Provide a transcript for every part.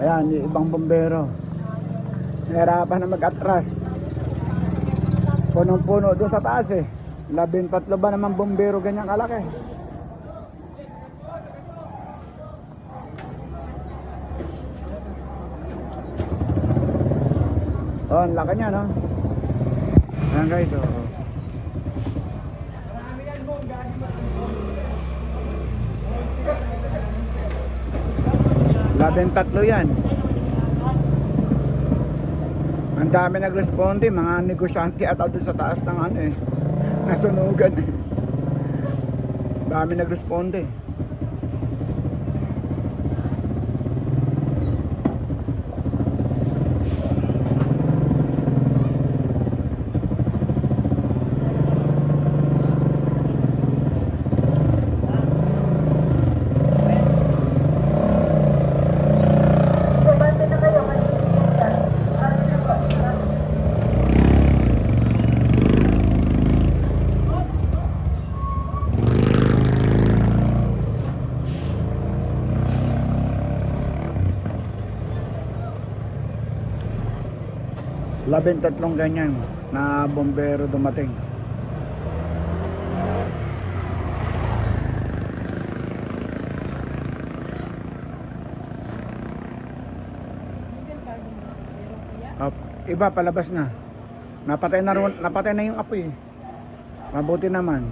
Ayan, yung ibang bombero. Nahirapan na mag-atras. Punong-puno doon sa taas eh. 13 ba naman bombero ganyang kalaki? Oh, ang laki niya, no? Ayan guys, oh. Tatlo yan. Ang dami nagresponde, mga negosyante at doon sa taas ng ano eh, nasunugan eh. Dami nagresponde. Tatlong ganyan na bombero dumating. Iba palabas na. Napatay na yung apoy. Mabuti naman.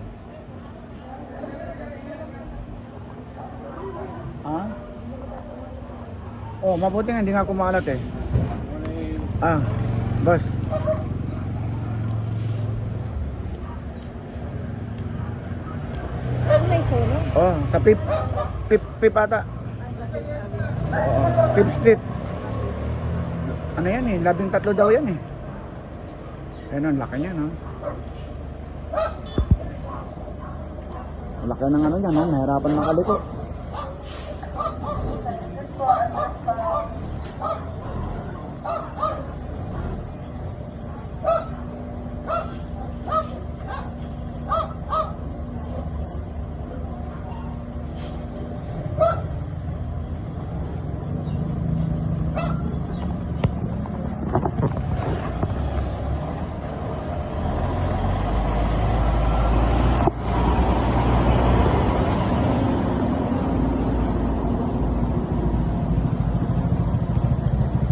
Ha? Oh, mabuti nga hindi nga kumalat eh. Ah, boss. Ano may solo? Oh, sa Pip ata. Oo, Pip Street. Ano yan eh, 13 daw yan eh. Ayun, ang laki niya, no? Ang laki ng ano yan, no? Nahirapan makaliko.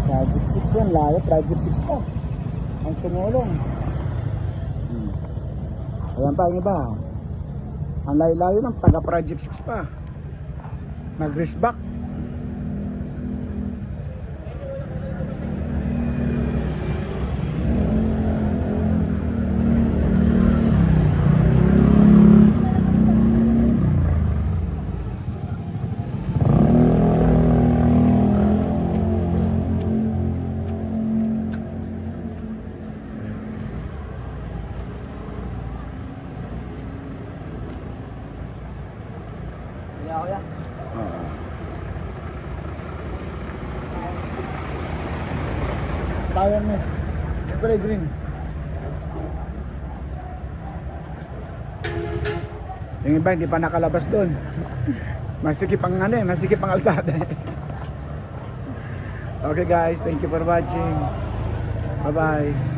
Project 6 yan, layo, Project 6 pa ang tumulong. Ayan pa yung iba, ang layo-layo ng taga Project 6 pa nag-risk back. Kuya. Tire miss. Spray green. Yung iba hindi pa nakalabas doon. Masikip ang ano eh, masikip ang alsada. Okay guys, thank you for watching. Bye bye.